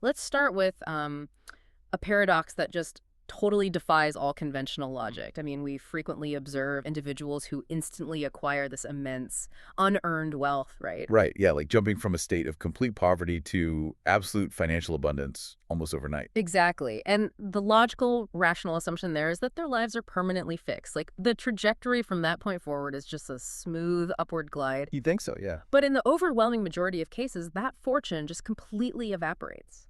Let's start with a paradox that just totally defies all conventional logic. I mean, we frequently observe individuals who instantly acquire this immense unearned wealth, right? Right, yeah, like jumping from a state of complete poverty to absolute financial abundance almost overnight. Exactly. And the logical, rational assumption there is that their lives are permanently fixed. Like the trajectory from that point forward is just a smooth upward glide. You think so, yeah. But in the overwhelming majority of cases, that fortune just completely evaporates.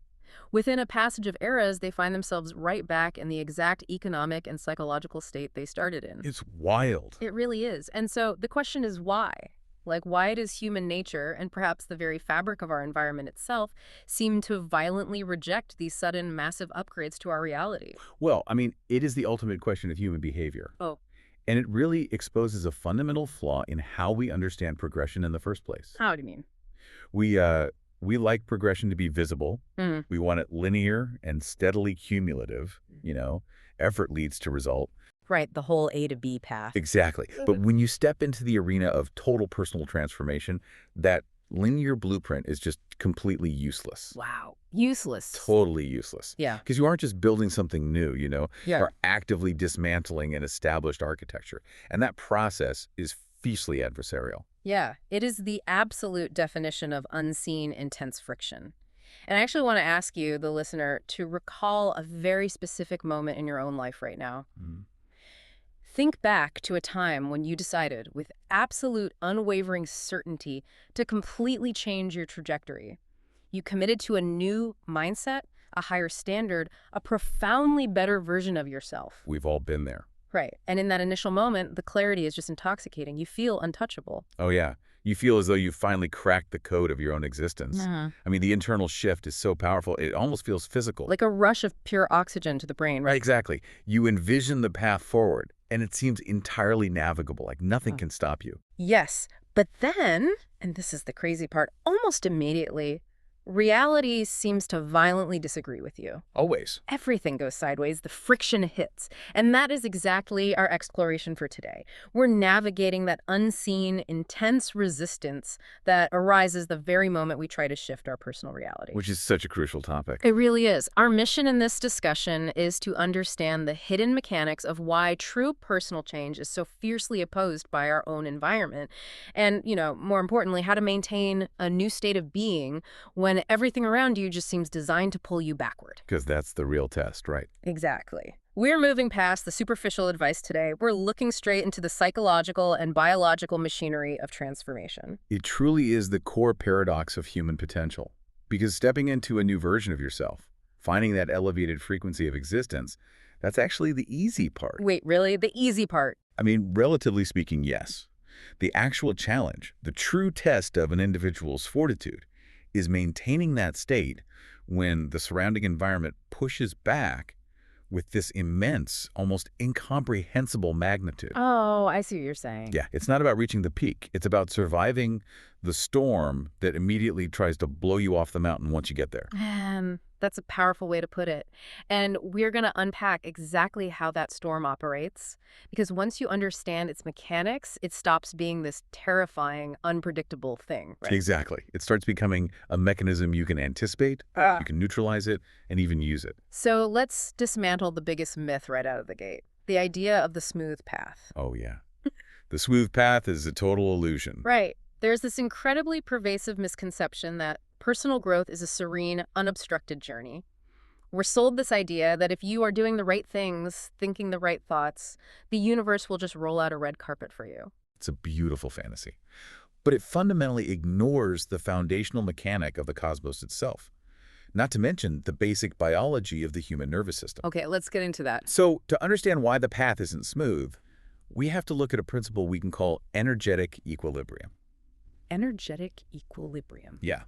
Within a passage of eras, they find themselves right back in the exact economic and psychological state they started in. It's wild. It really is. And so the question is why? Like, why does human nature, and perhaps the very fabric of our environment itself, seem to violently reject these sudden, massive upgrades to our reality? Well, I mean, it is the ultimate question of human behavior. Oh, And it really exposes a fundamental flaw in how we understand progression in the first place. how do you mean? We like progression to be visible. Mm, We want it linear and steadily cumulative. Effort leads to result. right, the whole A to B path. Exactly. But when you step into the arena of total personal transformation, that linear blueprint is just completely useless. Wow. Useless. Totally useless. Yeah. Because you aren't just building something new, Yeah. You're actively dismantling an established architecture. And that process is fiercely adversarial. Yeah, it is the absolute definition of unseen, intense friction. And I actually want to ask you, the listener, to recall a very specific moment in your own life right now. Mm. Think back to a time when you decided, with absolute unwavering certainty, to completely change your trajectory. You committed to a new mindset, a higher standard, a profoundly better version of yourself. We've all been there. Right. And in that initial moment, the clarity is just intoxicating. You feel untouchable. Oh, yeah. You feel as though you finally cracked the code of your own existence. Uh-huh. I mean, the internal shift is so powerful, it almost feels physical. Like a rush of pure oxygen to the brain, right? Exactly. You envision the path forward, and it seems entirely navigable, like nothing can stop you. Yes. But then, and this is the crazy part, almost immediately, reality seems to violently disagree with you. Always. Everything goes sideways, the friction hits. And that is exactly our exploration for today. We're navigating that unseen, intense resistance that arises the very moment we try to shift our personal reality. Which is such a crucial topic. It really is. Our mission in this discussion is to understand the hidden mechanics of why true personal change is so fiercely opposed by our own environment. And, more importantly, how to maintain a new state of being when everything around you just seems designed to pull you backward. Because that's the real test, right? Exactly. We're moving past the superficial advice today. We're looking straight into the psychological and biological machinery of transformation. It truly is the core paradox of human potential. Because stepping into a new version of yourself, finding that elevated frequency of existence, that's actually the easy part. Wait, really? The easy part? I mean, relatively speaking, yes. The actual challenge, the true test of an individual's fortitude, is maintaining that state when the surrounding environment pushes back with this immense, almost incomprehensible magnitude. Oh, I see what you're saying. Yeah, it's not about reaching the peak. It's about surviving the storm that immediately tries to blow you off the mountain once you get there. That's a powerful way to put it. And we're going to unpack exactly how that storm operates. Because once you understand its mechanics, it stops being this terrifying, unpredictable thing. Right? Exactly. It starts becoming a mechanism you can anticipate, you can neutralize it, and even use it. So let's dismantle the biggest myth right out of the gate. The idea of the smooth path. Oh, yeah. The smooth path is a total illusion. Right. There's this incredibly pervasive misconception that personal growth is a serene, unobstructed journey. We're sold this idea that if you are doing the right things, thinking the right thoughts, the universe will just roll out a red carpet for you. It's a beautiful fantasy. But it fundamentally ignores the foundational mechanic of the cosmos itself. Not to mention the basic biology of the human nervous system. Okay, let's get into that. So, to understand why the path isn't smooth, we have to look at a principle we can call energetic equilibrium. Energetic equilibrium. Yeah.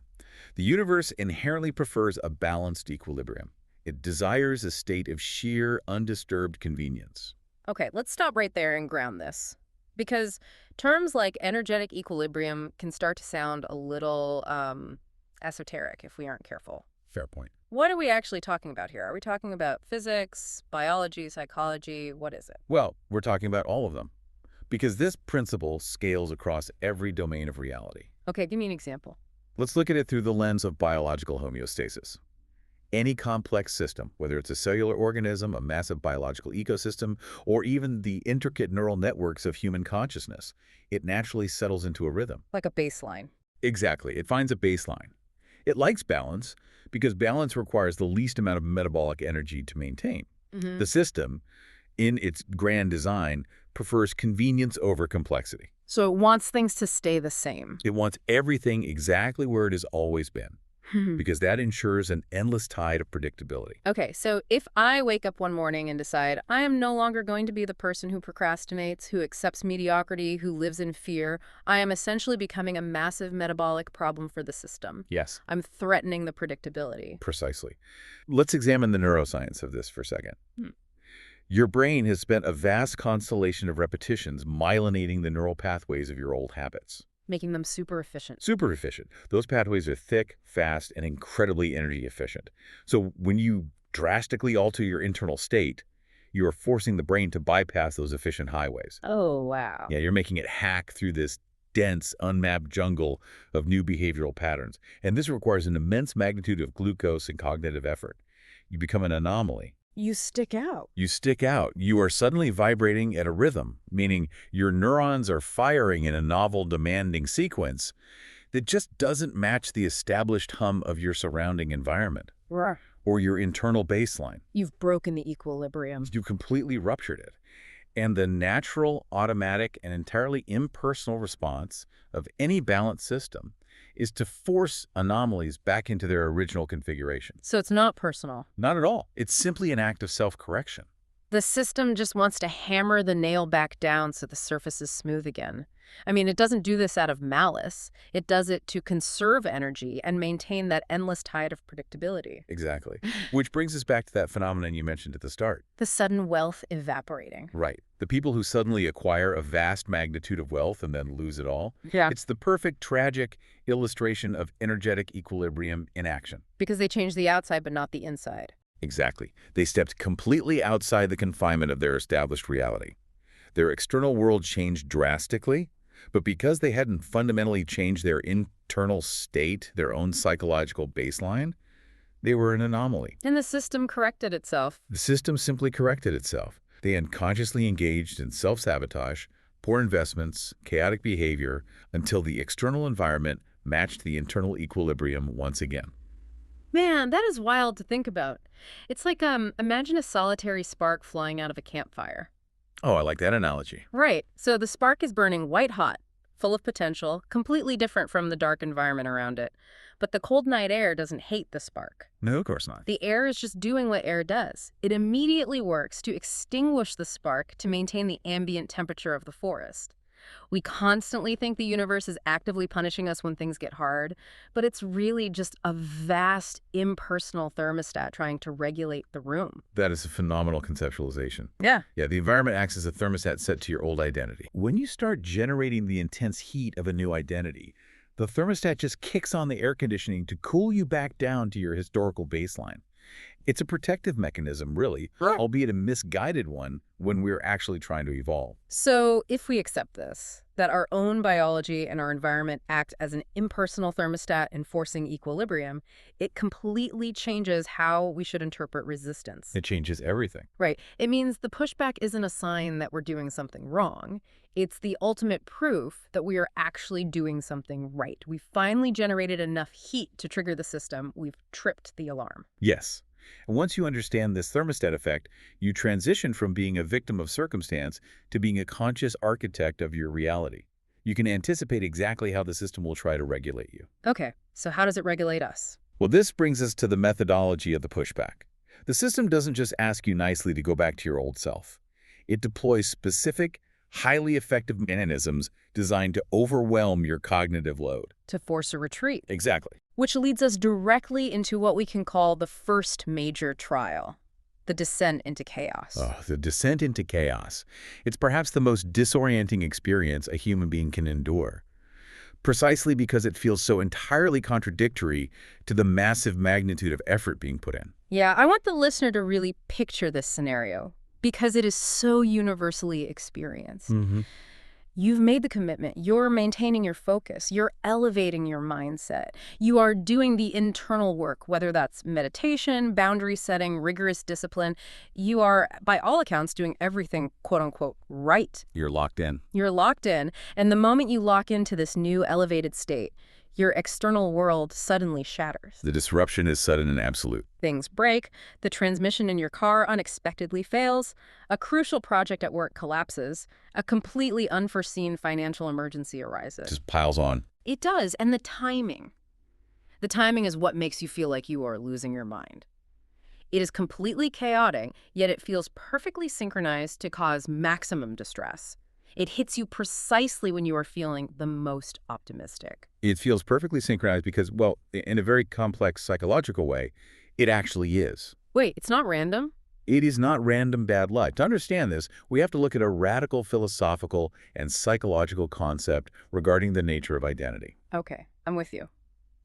The universe inherently prefers a balanced equilibrium. It desires a state of sheer, undisturbed convenience. Okay, let's stop right there and ground this. Because terms like energetic equilibrium can start to sound a little esoteric if we aren't careful. Fair point. What are we actually talking about here? Are we talking about physics, biology, psychology? What is it? Well, we're talking about all of them. Because this principle scales across every domain of reality. Okay, give me an example. Let's look at it through the lens of biological homeostasis. Any complex system, whether it's a cellular organism, a massive biological ecosystem, or even the intricate neural networks of human consciousness, it naturally settles into a rhythm. Like a baseline. Exactly. It finds a baseline. It likes balance because balance requires the least amount of metabolic energy to maintain. Hmm. The system, in its grand design, prefers convenience over complexity. So it wants things to stay the same. It wants everything exactly where it has always been, because that ensures an endless tide of predictability. Okay, so if I wake up one morning and decide I am no longer going to be the person who procrastinates, who accepts mediocrity, who lives in fear, I am essentially becoming a massive metabolic problem for the system. Yes, I'm threatening the predictability. precisely. Let's examine the neuroscience of this for a second. Hmm. Your brain has spent a vast constellation of repetitions myelinating the neural pathways of your old habits. Making them super efficient. Super efficient. Those pathways are thick, fast, and incredibly energy efficient. So when you drastically alter your internal state, you are forcing the brain to bypass those efficient highways. Oh, wow. Yeah, you're making it hack through this dense, unmapped jungle of new behavioral patterns. And this requires an immense magnitude of glucose and cognitive effort. You become an anomaly. You stick out. You stick out. You are suddenly vibrating at a rhythm, meaning your neurons are firing in a novel, demanding sequence that just doesn't match the established hum of your surrounding environment Rawr. or your internal baseline. You've broken the equilibrium. You completely ruptured it. And the natural, automatic, and entirely impersonal response of any balanced system is to force anomalies back into their original configuration. So it's not personal. Not at all. It's simply an act of self-correction. The system just wants to hammer the nail back down so the surface is smooth again. I mean, it doesn't do this out of malice. It does it to conserve energy and maintain that endless tide of predictability. Exactly. Which brings us back to that phenomenon you mentioned at the start. The sudden wealth evaporating. Right. The people who suddenly acquire a vast magnitude of wealth and then lose it all. Yeah. It's the perfect, tragic illustration of energetic equilibrium in action. Because they change the outside but not the inside. Exactly. They stepped completely outside the confinement of their established reality. Their external world changed drastically, but because they hadn't fundamentally changed their internal state, their own psychological baseline, they were an anomaly. And the system corrected itself. The system simply corrected itself. They unconsciously engaged in self-sabotage, poor investments, chaotic behavior, until the external environment matched the internal equilibrium once again. Man, that is wild to think about. It's like, imagine a solitary spark flying out of a campfire. Oh, I like that analogy. Right. So the spark is burning white hot, full of potential, completely different from the dark environment around it. But the cold night air doesn't hate the spark. No, of course not. The air is just doing what air does. It immediately works to extinguish the spark to maintain the ambient temperature of the forest. We constantly think the universe is actively punishing us when things get hard, but it's really just a vast, impersonal thermostat trying to regulate the room. That is a phenomenal conceptualization. Yeah. Yeah, the environment acts as a thermostat set to your old identity. When you start generating the intense heat of a new identity, the thermostat just kicks on the air conditioning to cool you back down to your historical baseline. It's a protective mechanism, really, albeit a misguided one when we're actually trying to evolve. So if we accept this, that our own biology and our environment act as an impersonal thermostat enforcing equilibrium, it completely changes how we should interpret resistance. It changes everything. Right. It means the pushback isn't a sign that we're doing something wrong. It's the ultimate proof that we are actually doing something right. We finally generated enough heat to trigger the system. We've tripped the alarm. Yes. And once you understand this thermostat effect, you transition from being a victim of circumstance to being a conscious architect of your reality. You can anticipate exactly how the system will try to regulate you. Okay, so how does it regulate us? Well, this brings us to the methodology of the pushback. The system doesn't just ask you nicely to go back to your old self. It deploys specific, highly effective mechanisms designed to overwhelm your cognitive load. To force a retreat. Exactly. Which leads us directly into what we can call the first major trial, the descent into chaos. Oh, the descent into chaos. It's perhaps the most disorienting experience a human being can endure, precisely because it feels so entirely contradictory to the massive magnitude of effort being put in. Yeah, I want the listener to really picture this scenario because it is so universally experienced. You've made the commitment. You're maintaining your focus. You're elevating your mindset. You are doing the internal work, whether that's meditation, boundary setting, rigorous discipline. You are, by all accounts, doing everything, quote unquote, right. You're locked in. You're locked in. And the moment you lock into this new elevated state, your external world suddenly shatters. The disruption is sudden and absolute. Things break, the transmission in your car unexpectedly fails, a crucial project at work collapses, a completely unforeseen financial emergency arises. Just piles on. It does, and the timing. The timing is what makes you feel like you are losing your mind. It is completely chaotic, yet it feels perfectly synchronized to cause maximum distress. It hits you precisely when you are feeling the most optimistic. It feels perfectly synchronized because, well, in a very complex psychological way, it actually is. Wait, it's not random? It is not random bad luck. To understand this, we have to look at a radical philosophical and psychological concept regarding the nature of identity. Okay, I'm with you.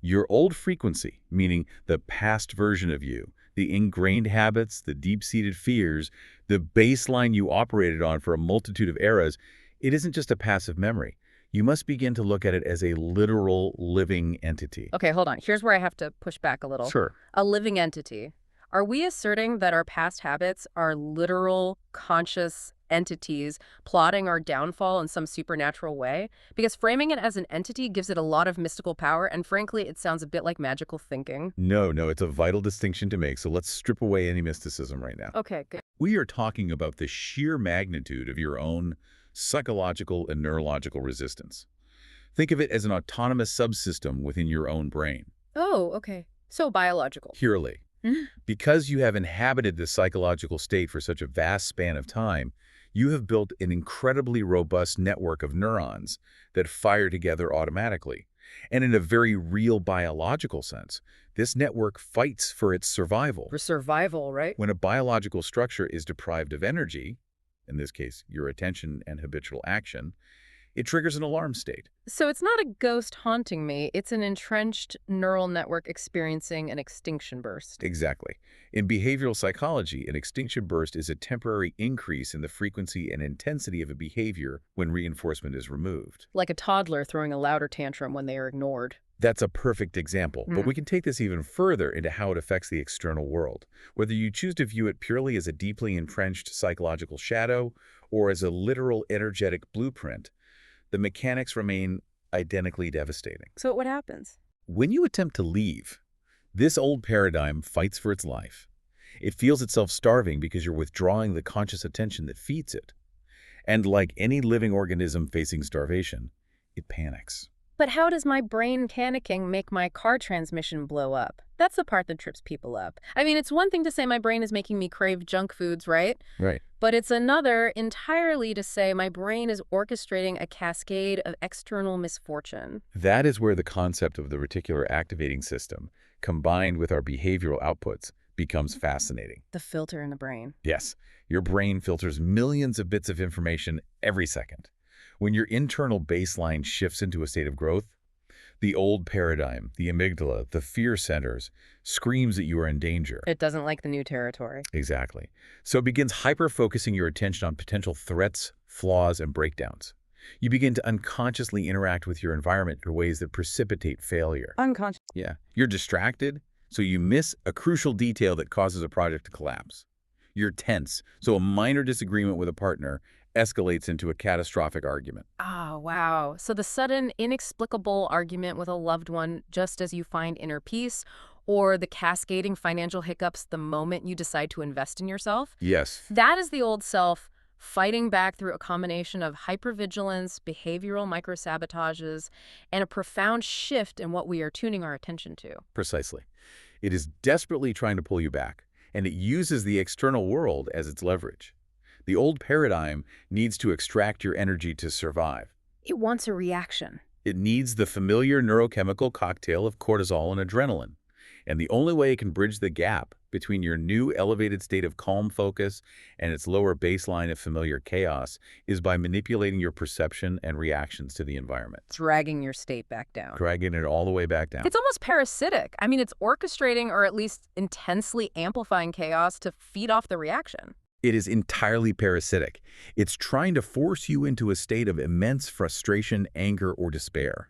Your old frequency, meaning the past version of you, the ingrained habits, the deep-seated fears, the baseline you operated on for a multitude of eras, it isn't just a passive memory. You must begin to look at it as a literal living entity. Okay, hold on. Here's where I have to push back a little. Sure. A living entity. Are we asserting that our past habits are literal, conscious entities plotting our downfall in some supernatural way? Because framing it as an entity gives it a lot of mystical power, and frankly, it sounds a bit like magical thinking. No, it's a vital distinction to make, so let's strip away any mysticism right now. Okay, good. We are talking about the sheer magnitude of your own psychological and neurological resistance. Think of it as an autonomous subsystem within your own brain. Oh, okay. So biological. Purely. Because you have inhabited this psychological state for such a vast span of time, you have built an incredibly robust network of neurons that fire together automatically. And in a very real biological sense, this network fights for its survival. For survival, right? When a biological structure is deprived of energy, in this case, your attention and habitual action, it triggers an alarm state. So it's not a ghost haunting me. It's an entrenched neural network experiencing an extinction burst. Exactly. In behavioral psychology, an extinction burst is a temporary increase in the frequency and intensity of a behavior when reinforcement is removed. Like a toddler throwing a louder tantrum when they are ignored. That's a perfect example, but we can take this even further into how it affects the external world. Whether you choose to view it purely as a deeply entrenched psychological shadow or as a literal energetic blueprint, the mechanics remain identically devastating. So what happens? When you attempt to leave, this old paradigm fights for its life. It feels itself starving because you're withdrawing the conscious attention that feeds it. And like any living organism facing starvation, it panics. But how does my brain panicking make my car transmission blow up? That's the part that trips people up. I mean, it's one thing to say my brain is making me crave junk foods, right? Right. But it's another entirely to say my brain is orchestrating a cascade of external misfortune. That is where the concept of the reticular activating system, combined with our behavioral outputs, becomes fascinating. The filter in the brain. Yes, your brain filters millions of bits of information every second. When your internal baseline shifts into a state of growth, the old paradigm, the amygdala, the fear centers, screams that you are in danger. It doesn't like the new territory. Exactly. So it begins hyper-focusing your attention on potential threats, flaws, and breakdowns. You begin to unconsciously interact with your environment in ways that precipitate failure. Unconscious. Yeah. You're distracted, so you miss a crucial detail that causes a project to collapse. You're tense, so a minor disagreement with a partner escalates into a catastrophic argument. Oh, wow. So the sudden, inexplicable argument with a loved one just as you find inner peace, or the cascading financial hiccups the moment you decide to invest in yourself? Yes. That is the old self fighting back through a combination of hypervigilance, behavioral microsabotages, and a profound shift in what we are tuning our attention to. Precisely. It is desperately trying to pull you back, and it uses the external world as its leverage. The old paradigm needs to extract your energy to survive. It wants a reaction. It needs the familiar neurochemical cocktail of cortisol and adrenaline. And the only way it can bridge the gap between your new elevated state of calm focus and its lower baseline of familiar chaos is by manipulating your perception and reactions to the environment. Dragging your state back down. Dragging it all the way back down. It's almost parasitic. I mean, it's orchestrating or at least intensely amplifying chaos to feed off the reaction. It is entirely parasitic. It's trying to force you into a state of immense frustration, anger, or despair.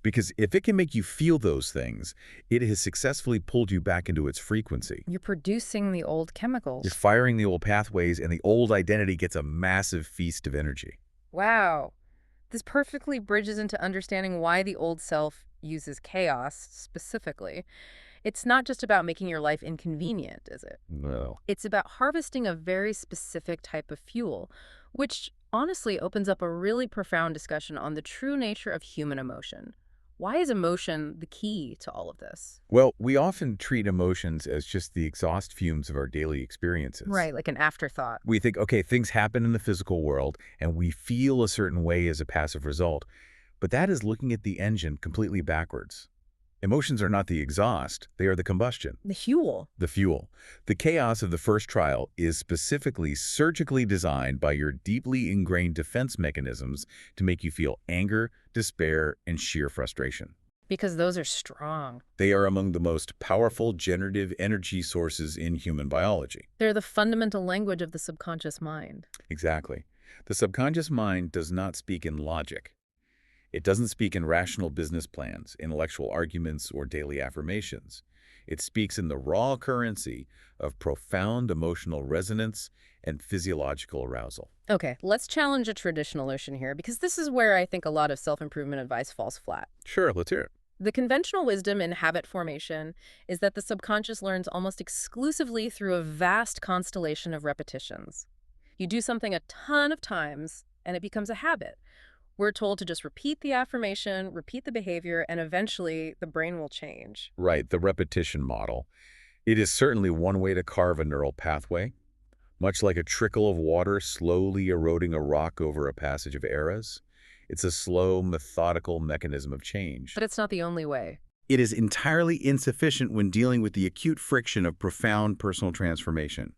Because if it can make you feel those things, it has successfully pulled you back into its frequency. You're producing the old You're chemicals. firing the old pathways, and the old identity gets a massive feast of energy. Wow. This perfectly bridges into understanding why the old self uses chaos specifically. It's not just about making your life inconvenient, is it? No. It's about harvesting a very specific type of fuel, which honestly opens up a really profound discussion on the true nature of human emotion. Why is emotion the key to all of this? Well, we often treat emotions as just the exhaust fumes of our daily experiences. Right, like an afterthought. We think, okay, things happen in the physical world, and we feel a certain way as a passive result. But that is looking at the engine completely backwards. Emotions are not the exhaust, they are the combustion, The fuel. the fuel. The chaos of the first trial is specifically surgically designed by your deeply ingrained defense mechanisms to make you feel anger, despair, and sheer frustration. Because those are strong. They are among the most powerful generative energy sources in human biology. They're the fundamental language of the subconscious mind. Exactly. The subconscious mind does not speak in logic. It doesn't speak in rational business plans, intellectual arguments, or daily affirmations. It speaks in the raw currency of profound emotional resonance and physiological arousal. Okay, let's challenge a traditional notion here, because this is where I think a lot of self-improvement advice falls flat. Sure, let's hear it. The conventional wisdom in habit formation is that the subconscious learns almost exclusively through a vast constellation of repetitions. You do something a ton of times, and it becomes a habit. We're told to just repeat the affirmation, repeat the behavior, and eventually the brain will change. Right, the repetition model. It is certainly one way to carve a neural pathway, much like a trickle of water slowly eroding a rock over a passage of eras. It's a slow, methodical mechanism of change. But it's not the only way. It is entirely insufficient when dealing with the acute friction of profound personal transformation.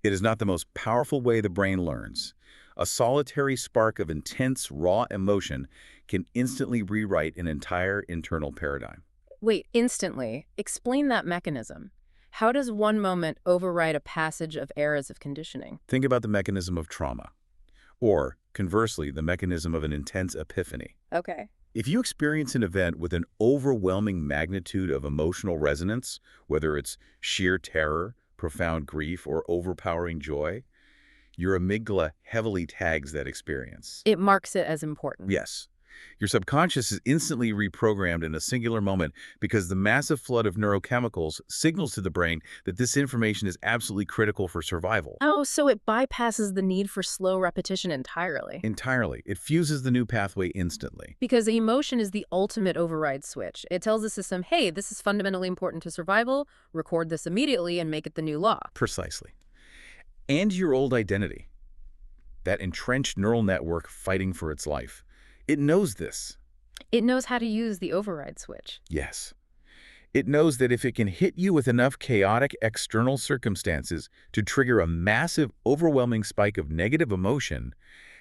It is not the most powerful way the brain learns. A solitary spark of intense, raw emotion can instantly rewrite an entire internal paradigm. Wait, instantly. Explain that mechanism. How does one moment override a passage of eras of conditioning? Think about the mechanism of trauma, or, conversely, the mechanism of an intense epiphany. Okay. If you experience an event with an overwhelming magnitude of emotional resonance, whether it's sheer terror, profound grief, or overpowering joy, your amygdala heavily tags that experience. It marks it as important. Yes. Your subconscious is instantly reprogrammed in a singular moment because the massive flood of neurochemicals signals to the brain that this information is absolutely critical for survival. Oh, so it bypasses the need for slow repetition entirely. Entirely. It fuses the new pathway instantly. Because emotion is the ultimate override switch. It tells the system, hey, this is fundamentally important to survival, record this immediately and make it the new law. Precisely. And your old identity, that entrenched neural network fighting for its life. It knows this. It knows how to use the override switch. Yes. It knows that if it can hit you with enough chaotic external circumstances to trigger a massive, overwhelming spike of negative emotion,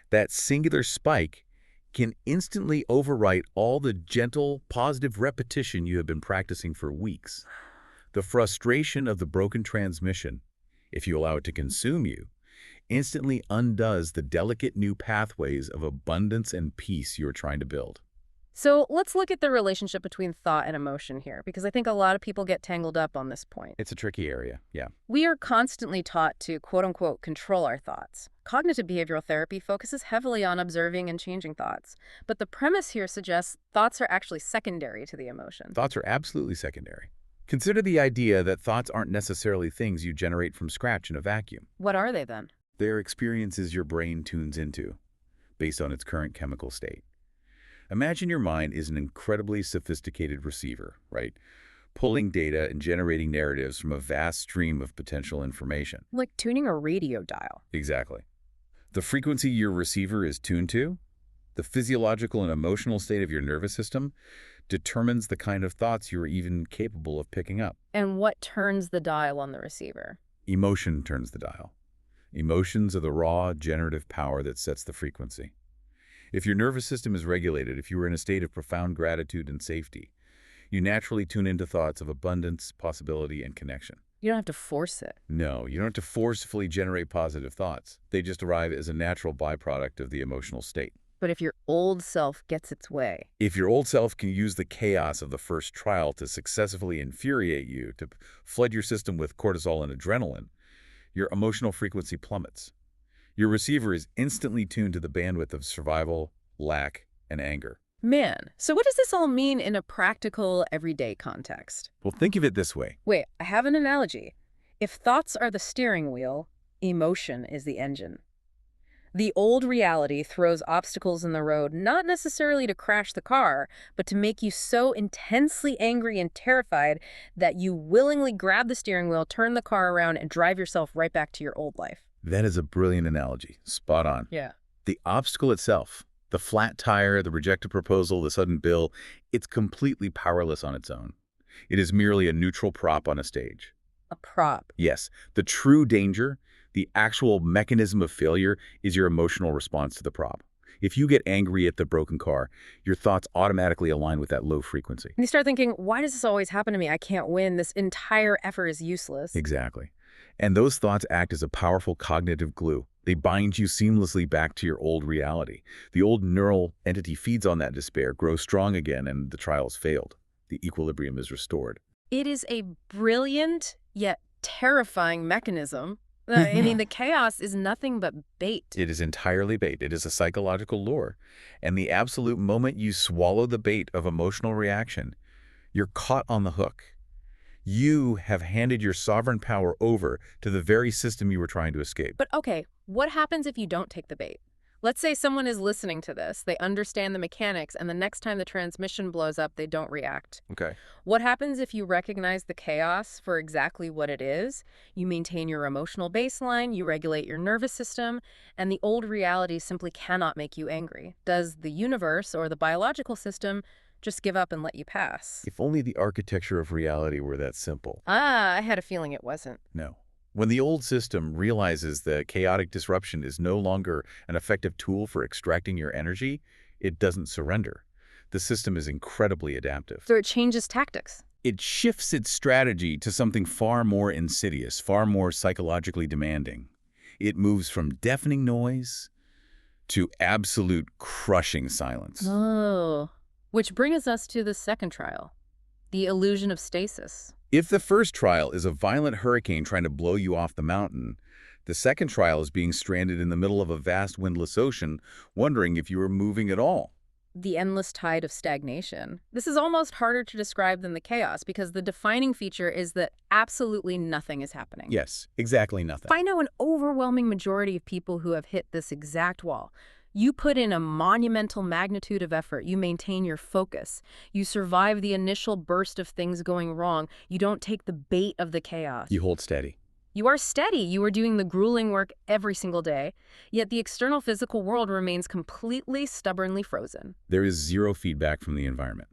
that singular spike can instantly overwrite all the gentle, positive repetition you have been practicing for weeks. The frustration of the broken transmission, if you allow it to consume you, instantly undoes the delicate new pathways of abundance and peace you're trying to build. So let's look at the relationship between thought and emotion here, because I think a lot of people get tangled up on this point. It's a tricky area, yeah. We are constantly taught to, quote-unquote, control our thoughts. Cognitive behavioral therapy focuses heavily on observing and changing thoughts. But the premise here suggests thoughts are actually secondary to the emotion. Thoughts are absolutely secondary. Consider the idea that thoughts aren't necessarily things you generate from scratch in a vacuum. What are they then? They're experiences your brain tunes into, based on its current chemical state. Imagine your mind is an incredibly sophisticated receiver, right? Pulling data and generating narratives from a vast stream of potential information. Like tuning a radio dial. Exactly. The frequency your receiver is tuned to, the physiological and emotional state of your nervous system, determines the kind of thoughts you're even capable of picking up. And what turns the dial on the receiver? Emotion turns the dial. Emotions are the raw, generative power that sets the frequency. If your nervous system is regulated, if you are in a state of profound gratitude and safety, you naturally tune into thoughts of abundance, possibility, and connection. You don't have to force it. No, you don't have to forcefully generate positive thoughts. They just arrive as a natural byproduct of the emotional state. But if your old self gets its way, If your old self can use the chaos of the first trial to successfully infuriate you, to flood your system with cortisol and adrenaline, your emotional frequency plummets. Your receiver is instantly tuned to the bandwidth of survival, lack, and anger. man, so what does this all mean in a practical, everyday context? Well, think of it this way. Wait, I have an analogy. If thoughts are the steering wheel, emotion is the engine. The old reality throws obstacles in the road, not necessarily to crash the car, but to make you so intensely angry and terrified that you willingly grab the steering wheel, turn the car around, and drive yourself right back to your old life. That is a brilliant analogy. Spot on. Yeah. The obstacle itself, the flat tire, the rejected proposal, the sudden bill, it's completely powerless on its own. It is merely a neutral prop on a stage. A prop. Yes, the true danger, the actual mechanism of failure, is your emotional response to the prop. If you get angry at the broken car, your thoughts automatically align with that low frequency. And you start thinking, why does this always happen to me? I can't win. This entire effort is useless. Exactly. And those thoughts act as a powerful cognitive glue. They bind you seamlessly back to your old reality. The old neural entity feeds on that despair, grows strong again, and the trial's failed. The equilibrium is restored. It is a brilliant yet terrifying mechanism. I mean, the chaos is nothing but bait. It is entirely bait. It is a psychological lure. And the absolute moment you swallow the bait of emotional reaction, you're caught on the hook. You have handed your sovereign power over to the very system you were trying to escape. But okay, what happens if you don't take the bait? Let's say someone is listening to this, they understand the mechanics, and the next time the transmission blows up, they don't react. Okay. What happens if you recognize the chaos for exactly what it is? You maintain your emotional baseline, you regulate your nervous system, and the old reality simply cannot make you angry. Does the universe or the biological system just give up and let you pass? If only the architecture of reality were that simple. I had a feeling it wasn't. No. When the old system realizes that chaotic disruption is no longer an effective tool for extracting your energy, it doesn't surrender. The system is incredibly adaptive. So it changes tactics. It shifts its strategy to something far more insidious, far more psychologically demanding. It moves from deafening noise to absolute crushing silence. Oh. Which brings us to the second trial, the illusion of stasis. If the first trial is a violent hurricane trying to blow you off the mountain, the second trial is being stranded in the middle of a vast windless ocean, wondering if you are moving at all. The endless tide of stagnation. This is almost harder to describe than the chaos because the defining feature is that absolutely nothing is happening. Yes, exactly nothing. I know an overwhelming majority of people who have hit this exact wall. You put in a monumental magnitude of effort. You maintain your focus. You survive the initial burst of things going wrong. You don't take the bait of the chaos. You hold steady. You are steady. You are doing the grueling work every single day, yet the external physical world remains completely, stubbornly frozen. There is zero feedback from the environment.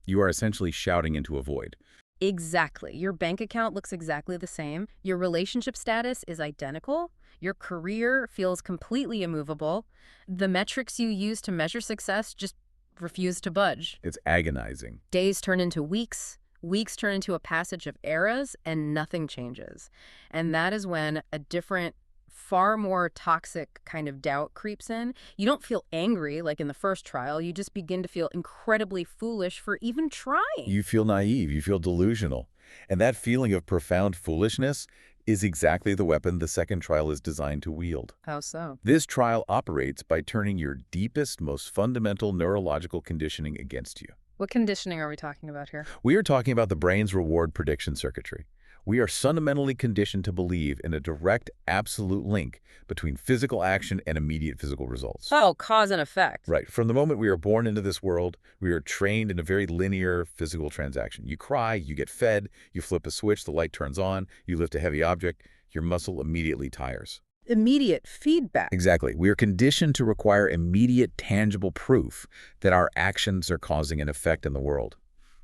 You are essentially shouting into a void. Exactly. Your bank account looks exactly the same. Your relationship status is identical. Your career feels completely immovable. The metrics you use to measure success just refuse to budge. It's agonizing. Days turn into weeks. Weeks turn into a passage of eras, and nothing changes. And that is when a different, far more toxic kind of doubt creeps in. You don't feel angry like in the first trial. You just begin to feel incredibly foolish for even trying. You feel naive. You feel delusional. And that feeling of profound foolishness is exactly the weapon the second trial is designed to wield. How so? This trial operates by turning your deepest, most fundamental neurological conditioning against you. What conditioning are we talking about here? We are talking about the brain's reward prediction circuitry. We are fundamentally conditioned to believe in a direct, absolute link between physical action and immediate physical results. Oh, cause and effect. Right. From the moment we are born into this world, we are trained in a very linear physical transaction. You cry, you get fed, you flip a switch, the light turns on, you lift a heavy object, your muscle immediately tires. Immediate feedback. Exactly. We are conditioned to require immediate, tangible proof that our actions are causing an effect in the world.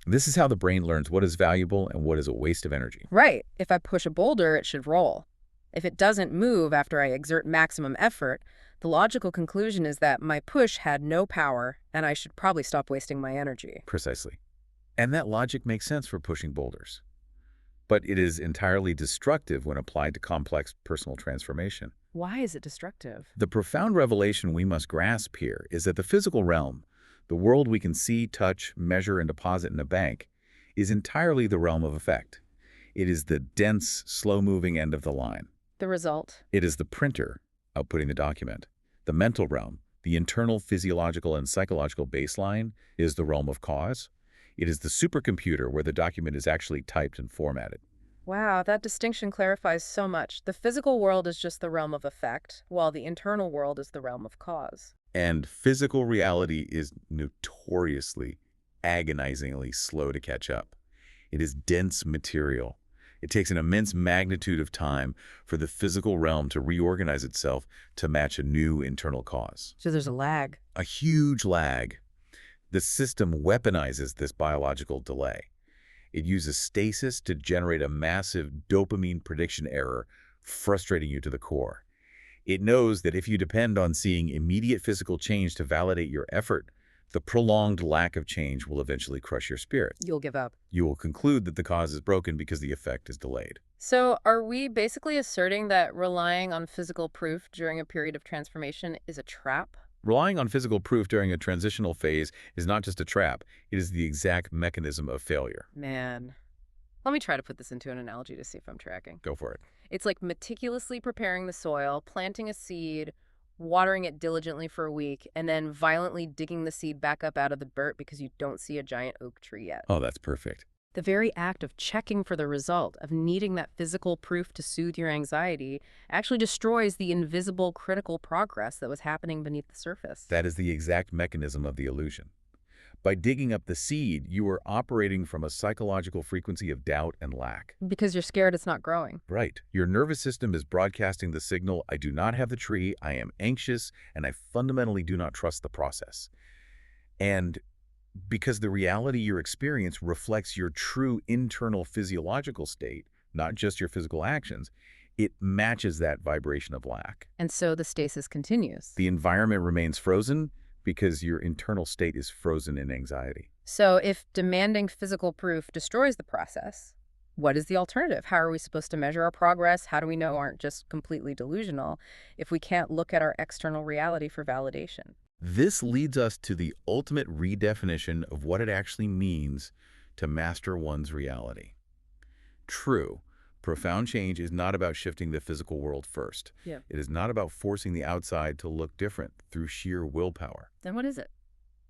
This is how the brain learns what is valuable and what is a waste of energy. Right. If I push a boulder, it should roll. If it doesn't move after I exert maximum effort, the logical conclusion is that my push had no power and I should probably stop wasting my energy. Precisely. And that logic makes sense for pushing boulders. but it is entirely destructive when applied to complex personal transformation. Why is it destructive? The profound revelation we must grasp here is that the physical realm, the world we can see, touch, measure, and deposit in a bank, is entirely the realm of effect. It is the dense, slow-moving end of the line. The result? It is the printer outputting the document. The mental realm, the internal physiological and psychological baseline, is the realm of cause. It is the supercomputer where the document is actually typed and formatted. Wow, that distinction clarifies so much. The physical world is just the realm of effect, while the internal world is the realm of cause. And physical reality is notoriously, agonizingly slow to catch up. It is dense material. It takes an immense magnitude of time for the physical realm to reorganize itself to match a new internal cause. So there's a lag. A huge lag. The system weaponizes this biological delay. It uses stasis to generate a massive dopamine prediction error, frustrating you to the core. It knows that if you depend on seeing immediate physical change to validate your effort, the prolonged lack of change will eventually crush your spirit. You'll give up. You will conclude that the cause is broken because the effect is delayed. So are we basically asserting that relying on physical proof during a period of transformation is a trap? Relying on physical proof during a transitional phase is not just a trap, it is the exact mechanism of failure. Man. Let me try to put this into an analogy to see if I'm tracking. Go for it. It's like meticulously preparing the soil, planting a seed, watering it diligently for a week, and then violently digging the seed back up out of the dirt because you don't see a giant oak tree yet. Oh, that's perfect. The very act of checking for the result, of needing that physical proof to soothe your anxiety, actually destroys the invisible critical progress that was happening beneath the surface. That is the exact mechanism of the illusion. By digging up the seed, you are operating from a psychological frequency of doubt and lack. Because you're scared it's not growing. Right. Your nervous system is broadcasting the signal, I do not have the tree, I am anxious, and I fundamentally do not trust the process. And because the reality you experience reflects your true internal physiological state, not just your physical actions, it matches that vibration of lack. And so the stasis continues. The environment remains frozen because your internal state is frozen in anxiety. So if demanding physical proof destroys the process, what is the alternative? How are we supposed to measure our progress? How do we know aren't just completely delusional if we can't look at our external reality for validation? This leads us to the ultimate redefinition of what it actually means to master one's reality. True, profound change is not about shifting the physical world first. Yeah. It is not about forcing the outside to look different through sheer willpower. Then what is it?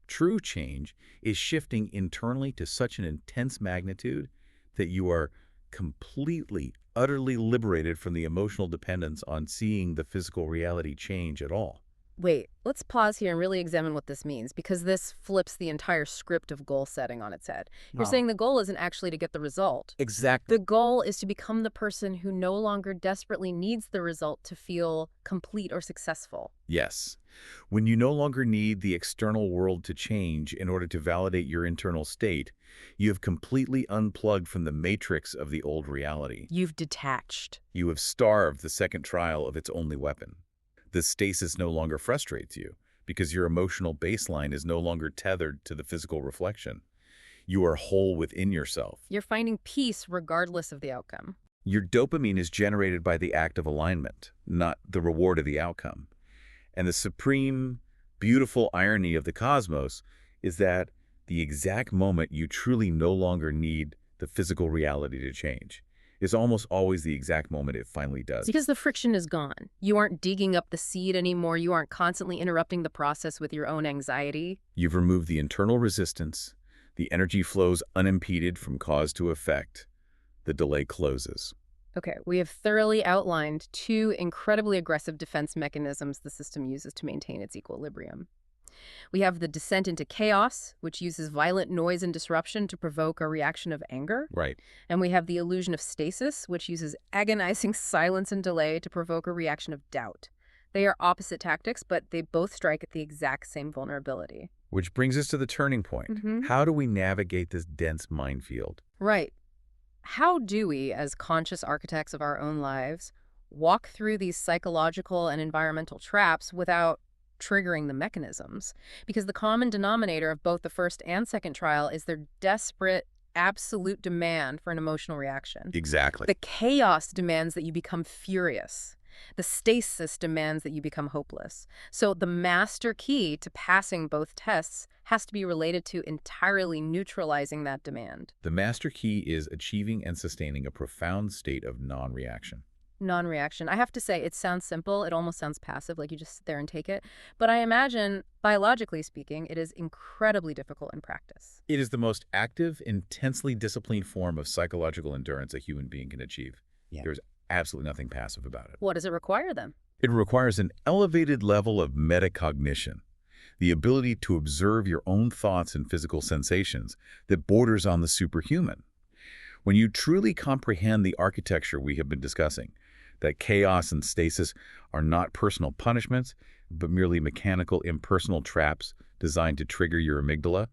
True change is shifting internally to such an intense magnitude that you are completely, utterly liberated from the emotional dependence on seeing the physical reality change at all. Wait, let's pause here and really examine what this means, because this flips the entire script of goal setting on its head. You're saying the goal isn't actually to get the result. Exactly. The goal is to become the person who no longer desperately needs the result to feel complete or successful. Yes. When you no longer need the external world to change in order to validate your internal state, you have completely unplugged from the matrix of the old reality. You've detached. You have starved the second trial of its only weapon. The stasis no longer frustrates you because your emotional baseline is no longer tethered to the physical reflection. You are whole within yourself. You're finding peace regardless of the outcome. Your dopamine is generated by the act of alignment, not the reward of the outcome. And the supreme, beautiful irony of the cosmos is that the exact moment you truly no longer need the physical reality to change is almost always the exact moment it finally does. Because the friction is gone. You aren't digging up the seed anymore. You aren't constantly interrupting the process with your own anxiety. You've removed the internal resistance. The energy flows unimpeded from cause to effect. The delay closes. Okay, we have thoroughly outlined two incredibly aggressive defense mechanisms the system uses to maintain its equilibrium. We have the descent into chaos, which uses violent noise and disruption to provoke a reaction of anger. Right. And we have the illusion of stasis, which uses agonizing silence and delay to provoke a reaction of doubt. They are opposite tactics, but they both strike at the exact same vulnerability. Which brings us to the turning point. How do we navigate this dense minefield? Right. How do we, as conscious architects of our own lives, walk through these psychological and environmental traps without triggering the mechanisms? Because the common denominator of both the first and second trial is their desperate absolute demand for an emotional reaction. Exactly. The chaos demands that you become furious. The stasis demands that you become hopeless. So the master key to passing both tests has to be related to entirely neutralizing that demand. The master key is achieving and sustaining a profound state of non-reaction. Non-reaction. I have to say, it sounds simple. It almost sounds passive, like you just sit there and take it. But I imagine, biologically speaking, it is incredibly difficult in practice. It is the most active, intensely disciplined form of psychological endurance a human being can achieve. Yeah. There's absolutely nothing passive about it. What does it require then? It requires an elevated level of metacognition, the ability to observe your own thoughts and physical sensations that borders on the superhuman. When you truly comprehend the architecture we have been discussing, that chaos and stasis are not personal punishments, but merely mechanical, impersonal traps designed to trigger your amygdala,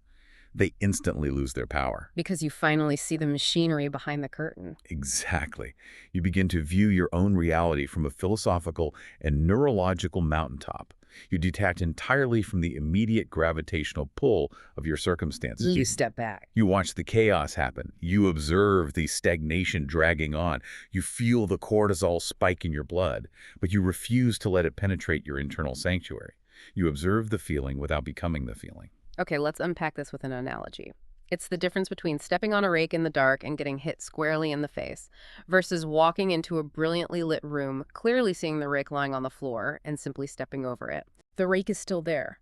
they instantly lose their power. Because you finally see the machinery behind the curtain. Exactly. You begin to view your own reality from a philosophical and neurological mountaintop. You detach entirely from the immediate gravitational pull of your circumstances. You step back. You watch the chaos happen. You observe the stagnation dragging on. You feel the cortisol spike in your blood, but you refuse to let it penetrate your internal sanctuary. You observe the feeling without becoming the feeling. Okay, let's unpack this with an analogy. It's the difference between stepping on a rake in the dark and getting hit squarely in the face versus walking into a brilliantly lit room, clearly seeing the rake lying on the floor and simply stepping over it. The rake is still there.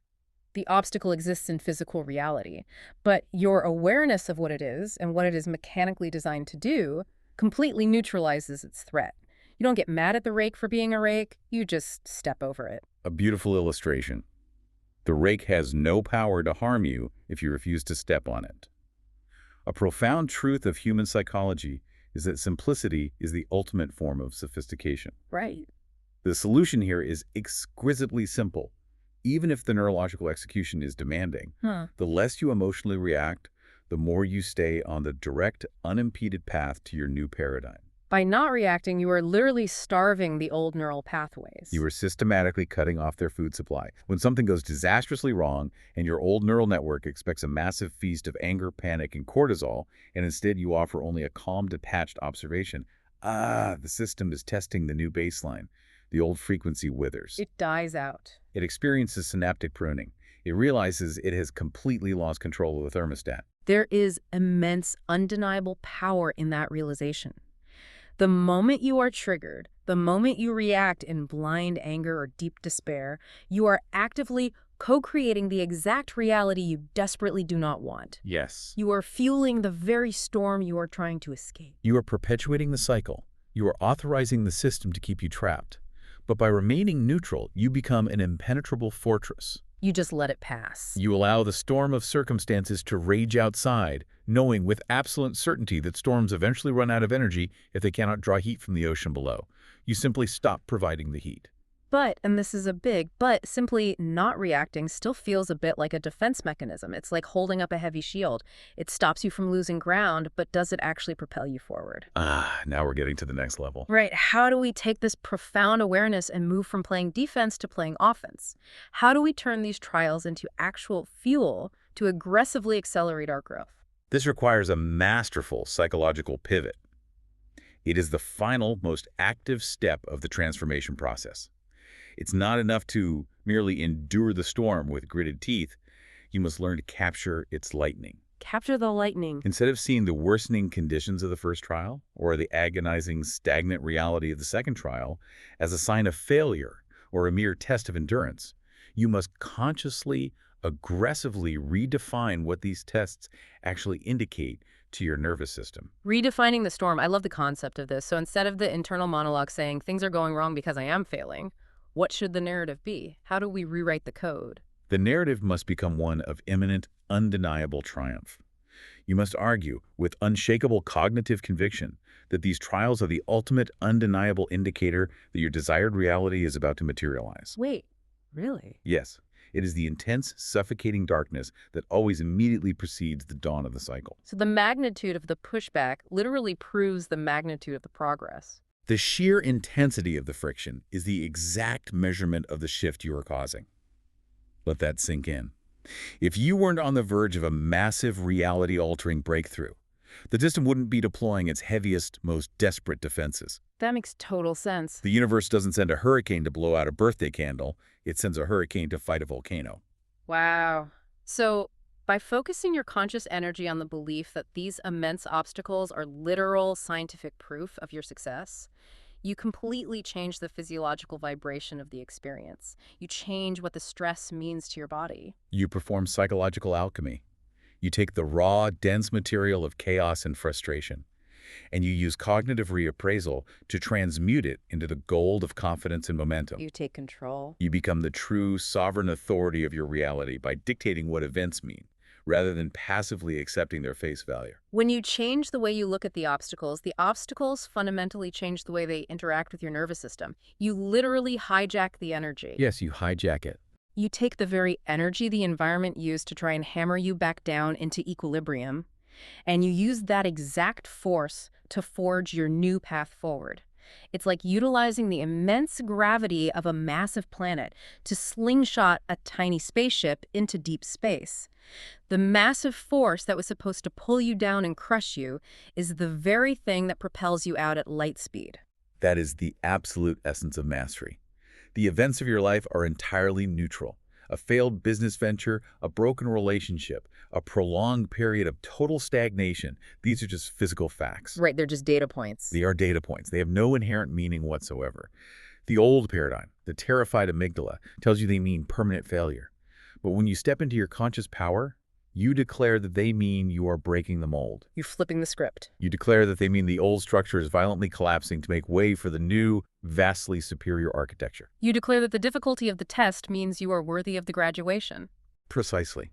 The obstacle exists in physical reality, but your awareness of what it is and what it is mechanically designed to do completely neutralizes its threat. You don't get mad at the rake for being a rake, you just step over it. A beautiful illustration. The rake has no power to harm you if you refuse to step on it. A profound truth of human psychology is that simplicity is the ultimate form of sophistication. Right. The solution here is exquisitely simple. Even if the neurological execution is demanding, the less you emotionally react, the more you stay on the direct, unimpeded path to your new paradigm. By not reacting, you are literally starving the old neural pathways. You are systematically cutting off their food supply. When something goes disastrously wrong and your old neural network expects a massive feast of anger, panic, and cortisol, and instead you offer only a calm, detached observation, the system is testing the new baseline. The old frequency withers. It dies out. It experiences synaptic pruning. It realizes it has completely lost control of the thermostat. There is immense, undeniable power in that realization. The moment you are triggered, the moment you react in blind anger or deep despair, you are actively co-creating the exact reality you desperately do not want. Yes. You are fueling the very storm you are trying to escape. You are perpetuating the cycle. You are authorizing the system to keep you trapped. But by remaining neutral, you become an impenetrable fortress. You just let it pass. You allow the storm of circumstances to rage outside, knowing with absolute certainty that storms eventually run out of energy if they cannot draw heat from the ocean below. You simply stop providing the heat. But, and this is a big but, simply not reacting still feels a bit like a defense mechanism. It's like holding up a heavy shield. It stops you from losing ground, but does it actually propel you forward? Now we're getting to the next level. Right. How do we take this profound awareness and move from playing defense to playing offense? How do we turn these trials into actual fuel to aggressively accelerate our growth? This requires a masterful psychological pivot. It is the final, most active step of the transformation process. It's not enough to merely endure the storm with gritted teeth. You must learn to capture its lightning. Capture the lightning. Instead of seeing the worsening conditions of the first trial or the agonizing, stagnant reality of the second trial as a sign of failure or a mere test of endurance, you must consciously, aggressively redefine what these tests actually indicate to your nervous system. Redefining the storm. I love the concept of this. So instead of the internal monologue saying, things are going wrong because I am failing, what should the narrative be? How do we rewrite the code? The narrative must become one of imminent, undeniable triumph. You must argue with unshakable cognitive conviction that these trials are the ultimate undeniable indicator that your desired reality is about to materialize. Wait, really? Yes, it is the intense, suffocating darkness that always immediately precedes the dawn of the cycle. So the magnitude of the pushback literally proves the magnitude of the progress. The sheer intensity of the friction is the exact measurement of the shift you are causing. Let that sink in. If you weren't on the verge of a massive reality-altering breakthrough, The system wouldn't be deploying its heaviest, most desperate defenses. That makes total sense. The universe doesn't send a hurricane to blow out a birthday candle. It sends a hurricane to fight a volcano. Wow. So, by focusing your conscious energy on the belief that these immense obstacles are literal scientific proof of your success, you completely change the physiological vibration of the experience. You change what the stress means to your body. You perform psychological alchemy. You take the raw, dense material of chaos and frustration, and you use cognitive reappraisal to transmute it into the gold of confidence and momentum. You take control. You become the true sovereign authority of your reality by dictating what events mean, rather than passively accepting their face value. When you change the way you look at the obstacles fundamentally change the way they interact with your nervous system. You literally hijack the energy. Yes, you hijack it. You take the very energy the environment used to try and hammer you back down into equilibrium, and you use that exact force to forge your new path forward. It's like utilizing the immense gravity of a massive planet to slingshot a tiny spaceship into deep space. The massive force that was supposed to pull you down and crush you is the very thing that propels you out at light speed. That is the absolute essence of mastery. The events of your life are entirely neutral. A failed business venture, a broken relationship, a prolonged period of total stagnation. These are just physical facts. Right, they're just data points. They are data points. They have no inherent meaning whatsoever. The old paradigm, the terrified amygdala, tells you they mean permanent failure. But when you step into your conscious power, you declare that they mean you are breaking the mold. You're flipping the script. You declare that they mean the old structure is violently collapsing to make way for the new, vastly superior architecture. You declare that the difficulty of the test means you are worthy of the graduation. Precisely.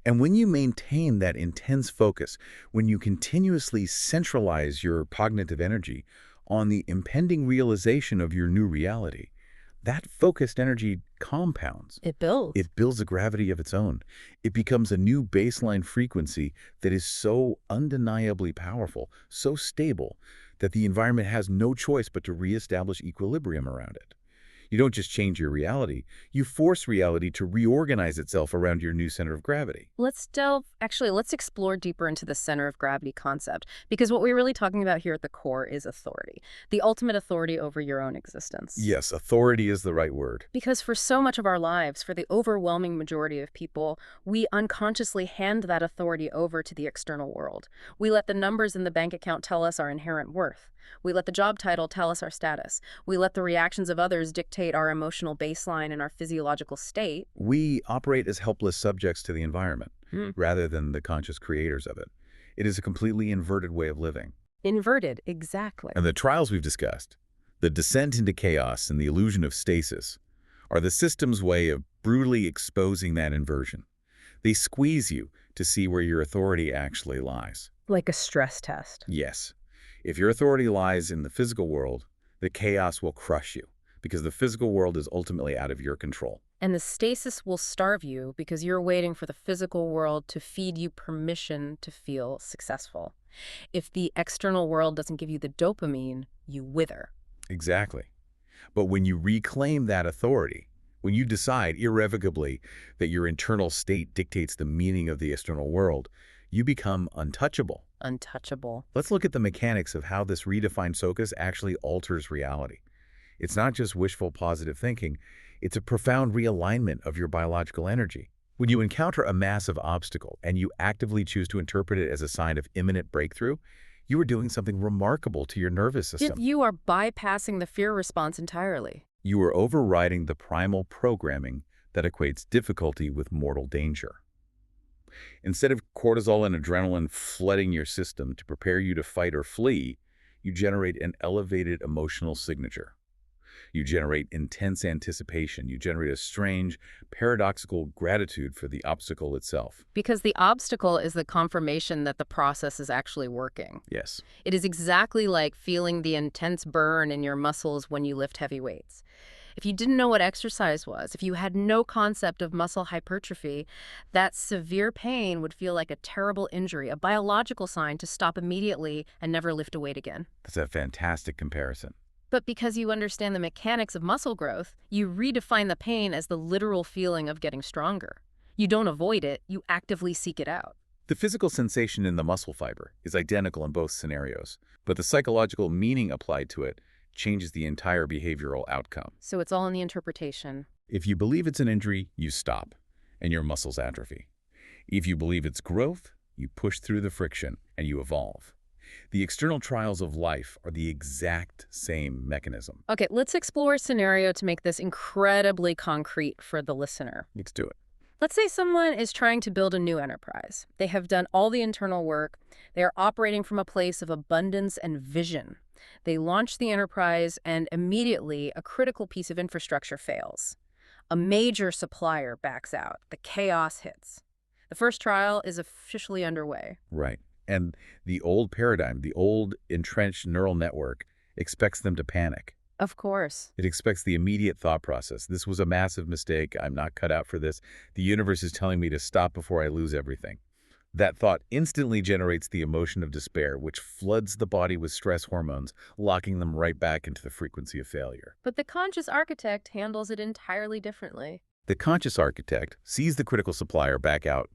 And when you maintain that intense focus, when you continuously centralize your cognitive energy on the impending realization of your new reality, that focused energy compounds. It builds. It builds a gravity of its own. It becomes a new baseline frequency that is so undeniably powerful, so stable, that the environment has no choice but to reestablish equilibrium around it. You don't just change your reality, you force reality to reorganize itself around your new center of gravity. Let's explore deeper into the center of gravity concept, because what we're really talking about here at the core is authority, the ultimate authority over your own existence. Yes, authority is the right word. Because for so much of our lives, for the overwhelming majority of people, we unconsciously hand that authority over to the external world. We let the numbers in the bank account tell us our inherent worth. We let the job title tell us our status. We let the reactions of others dictate our emotional baseline and our physiological state. We operate as helpless subjects to the environment, rather than the conscious creators of it. It is a completely inverted way of living. Inverted, exactly. And the trials we've discussed, the descent into chaos and the illusion of stasis, are the system's way of brutally exposing that inversion. They squeeze you to see where your authority actually lies. Like a stress test. Yes. If your authority lies in the physical world, the chaos will crush you, because the physical world is ultimately out of your control. And the stasis will starve you because you're waiting for the physical world to feed you permission to feel successful. If the external world doesn't give you the dopamine, you wither. Exactly. But when you reclaim that authority, when you decide irrevocably that your internal state dictates the meaning of the external world, you become untouchable. Untouchable. Let's look at the mechanics of how this redefined focus actually alters reality. It's not just wishful positive thinking, it's a profound realignment of your biological energy. When you encounter a massive obstacle and you actively choose to interpret it as a sign of imminent breakthrough, you are doing something remarkable to your nervous system. You are bypassing the fear response entirely. You are overriding the primal programming that equates difficulty with mortal danger. Instead of cortisol and adrenaline flooding your system to prepare you to fight or flee, you generate an elevated emotional signature. You generate intense anticipation. You generate a strange, paradoxical gratitude for the obstacle itself. Because the obstacle is the confirmation that the process is actually working. Yes. It is exactly like feeling the intense burn in your muscles when you lift heavy weights. If you didn't know what exercise was, if you had no concept of muscle hypertrophy, that severe pain would feel like a terrible injury, a biological sign to stop immediately and never lift a weight again. That's a fantastic comparison. But because you understand the mechanics of muscle growth, you redefine the pain as the literal feeling of getting stronger. You don't avoid it, you actively seek it out. The physical sensation in the muscle fiber is identical in both scenarios, but the psychological meaning applied to it changes the entire behavioral outcome. So it's all in the interpretation. If you believe it's an injury, you stop, and your muscles atrophy. If you believe it's growth, you push through the friction, and you evolve. The external trials of life are the exact same mechanism. Okay, let's explore a scenario to make this incredibly concrete for the listener. Let's do it. Let's say someone is trying to build a new enterprise. They have done all the internal work. They are operating from a place of abundance and vision. They launch the enterprise, and immediately a critical piece of infrastructure fails. A major supplier backs out. The chaos hits. The first trial is officially underway. Right. And the old paradigm, the old entrenched neural network, expects them to panic. Of course. It expects the immediate thought process. This was a massive mistake. I'm not cut out for this. The universe is telling me to stop before I lose everything. That thought instantly generates the emotion of despair, which floods the body with stress hormones, locking them right back into the frequency of failure. But the conscious architect handles it entirely differently. The conscious architect sees the critical supplier back out,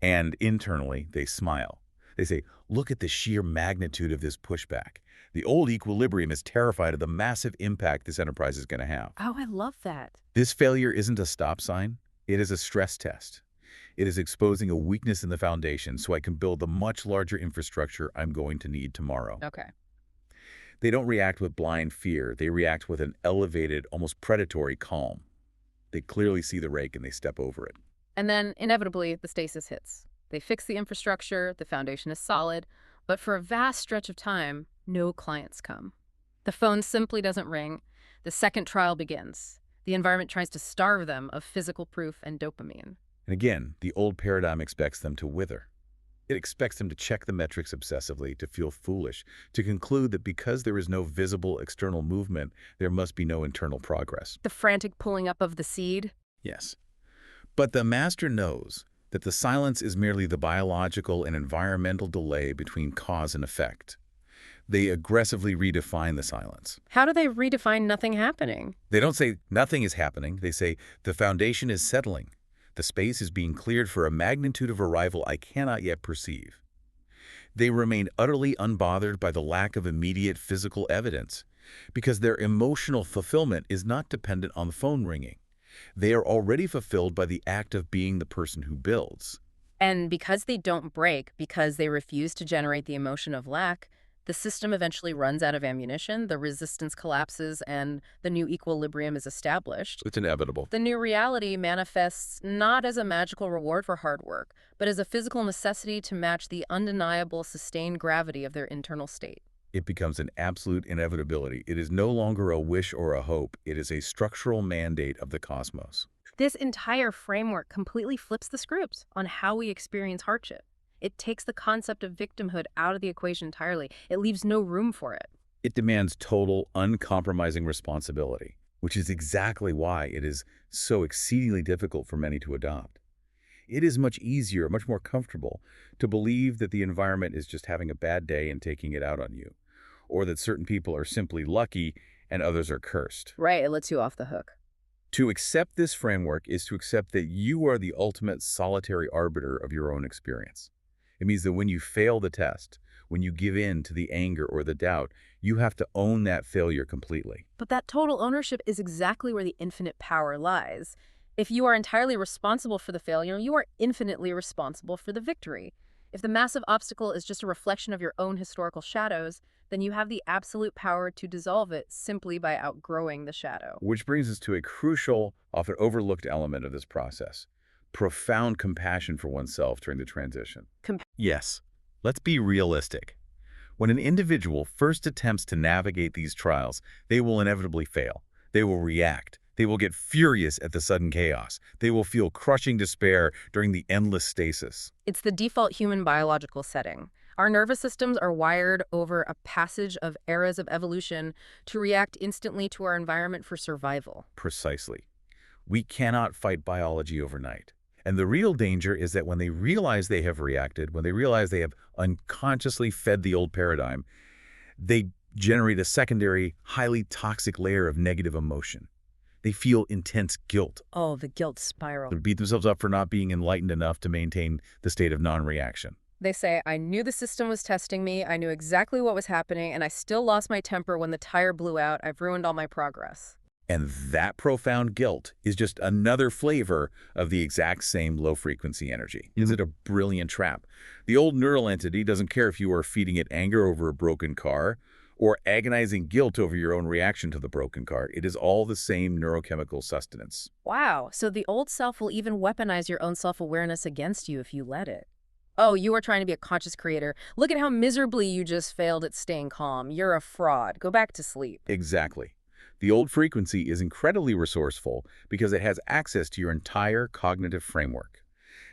and internally they smile. They say, look at the sheer magnitude of this pushback. The old equilibrium is terrified of the massive impact this enterprise is going to have. Oh, I love that. This failure isn't a stop sign. It is a stress test. It is exposing a weakness in the foundation so I can build the much larger infrastructure I'm going to need tomorrow. Okay. They don't react with blind fear. They react with an elevated, almost predatory calm. They clearly see the rake and they step over it. And then, inevitably, the stasis hits. They fix the infrastructure, the foundation is solid, but for a vast stretch of time, no clients come. The phone simply doesn't ring. The second trial begins. The environment tries to starve them of physical proof and dopamine. And again, the old paradigm expects them to wither. It expects them to check the metrics obsessively, to feel foolish, to conclude that because there is no visible external movement, there must be no internal progress. The frantic pulling up of the seed? Yes. But the master knows that the silence is merely the biological and environmental delay between cause and effect. They aggressively redefine the silence. How do they redefine nothing happening? They don't say nothing is happening. They say the foundation is settling. The space is being cleared for a magnitude of arrival I cannot yet perceive. They remain utterly unbothered by the lack of immediate physical evidence because their emotional fulfillment is not dependent on the phone ringing. They are already fulfilled by the act of being the person who builds. And because they don't break, because they refuse to generate the emotion of lack, the system eventually runs out of ammunition, the resistance collapses, and the new equilibrium is established. It's inevitable. The new reality manifests not as a magical reward for hard work, but as a physical necessity to match the undeniable sustained gravity of their internal state. It becomes an absolute inevitability. It is no longer a wish or a hope. It is a structural mandate of the cosmos. This entire framework completely flips the script on how we experience hardship. It takes the concept of victimhood out of the equation entirely. It leaves no room for it. It demands total, uncompromising responsibility, which is exactly why it is so exceedingly difficult for many to adopt. It is much easier, much more comfortable to believe that the environment is just having a bad day and taking it out on you, or that certain people are simply lucky and others are cursed. Right, it lets you off the hook. To accept this framework is to accept that you are the ultimate solitary arbiter of your own experience. It means that when you fail the test, when you give in to the anger or the doubt, you have to own that failure completely. But that total ownership is exactly where the infinite power lies. If you are entirely responsible for the failure, you are infinitely responsible for the victory. If the massive obstacle is just a reflection of your own historical shadows, then you have the absolute power to dissolve it simply by outgrowing the shadow. Which brings us to a crucial, often overlooked element of this process: profound compassion for oneself during the transition. Yes, let's be realistic. When an individual first attempts to navigate these trials, they will inevitably fail. They will react. They will get furious at the sudden chaos. They will feel crushing despair during the endless stasis. It's the default human biological setting. Our nervous systems are wired over a passage of eras of evolution to react instantly to our environment for survival. Precisely. We cannot fight biology overnight. And the real danger is that when they realize they have reacted, when they realize they have unconsciously fed the old paradigm, they generate a secondary, highly toxic layer of negative emotion. They feel intense guilt. Oh, the guilt spiral. They beat themselves up for not being enlightened enough to maintain the state of non-reaction. They say, I knew the system was testing me, I knew exactly what was happening, and I still lost my temper when the tire blew out. I've ruined all my progress. And that profound guilt is just another flavor of the exact same low-frequency energy. Is it a brilliant trap? The old neural entity doesn't care if you are feeding it anger over a broken car or agonizing guilt over your own reaction to the broken car. It is all the same neurochemical sustenance. Wow, so the old self will even weaponize your own self-awareness against you if you let it. Oh, you are trying to be a conscious creator. Look at how miserably you just failed at staying calm. You're a fraud. Go back to sleep. Exactly. The old frequency is incredibly resourceful because it has access to your entire cognitive framework.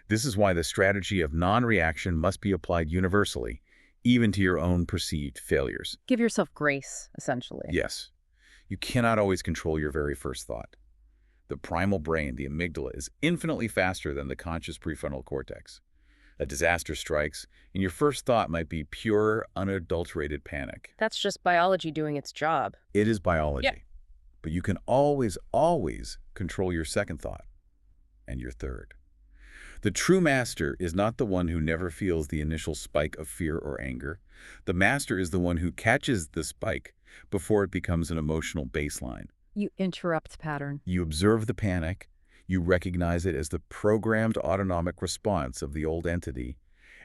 This is why the strategy of non-reaction must be applied universally, even to your own perceived failures. Give yourself grace, essentially. Yes, you cannot always control your very first thought. The primal brain, the amygdala, is infinitely faster than the conscious prefrontal cortex. A disaster strikes, and your first thought might be pure, unadulterated panic. That's just biology doing its job. It is biology. Yeah. But you can always, always control your second thought and your third. The true master is not the one who never feels the initial spike of fear or anger. The master is the one who catches the spike before it becomes an emotional baseline. You interrupt pattern. You observe the panic. You recognize it as the programmed autonomic response of the old entity,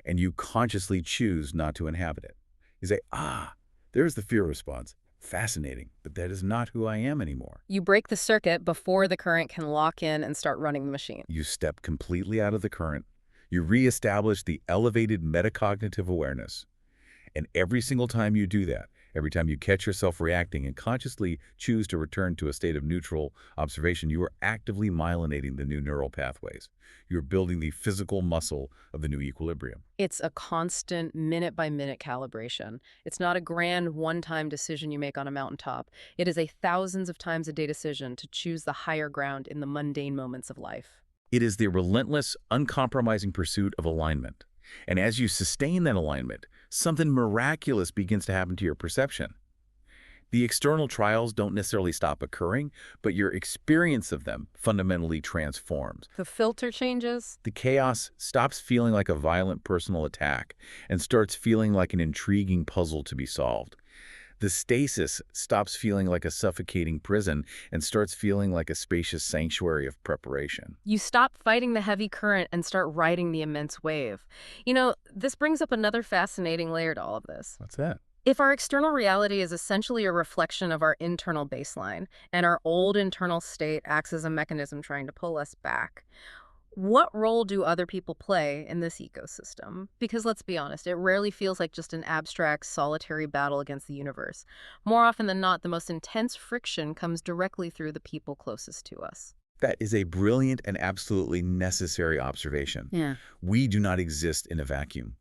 and you consciously choose not to inhabit it. You say, there's the fear response. Fascinating, but that is not who I am anymore. You break the circuit before the current can lock in and start running the machine. You step completely out of the current. You reestablish the elevated metacognitive awareness. And every single time you do that, every time you catch yourself reacting and consciously choose to return to a state of neutral observation, you are actively myelinating the new neural pathways. You're building the physical muscle of the new equilibrium. It's a constant minute-by-minute calibration. It's not a grand one-time decision you make on a mountaintop. It is a thousands of times a day decision to choose the higher ground in the mundane moments of life. It is the relentless, uncompromising pursuit of alignment. And as you sustain that alignment, something miraculous begins to happen to your perception. The external trials don't necessarily stop occurring, but your experience of them fundamentally transforms. The filter changes. The chaos stops feeling like a violent personal attack and starts feeling like an intriguing puzzle to be solved. The stasis stops feeling like a suffocating prison and starts feeling like a spacious sanctuary of preparation. You stop fighting the heavy current and start riding the immense wave. You know, this brings up another fascinating layer to all of this. What's that? If our external reality is essentially a reflection of our internal baseline, and our old internal state acts as a mechanism trying to pull us back, what role do other people play in this ecosystem? Because let's be honest, it rarely feels like just an abstract, solitary battle against the universe. More often than not, the most intense friction comes directly through the people closest to us. That is a brilliant and absolutely necessary observation. Yeah. We do not exist in a vacuum.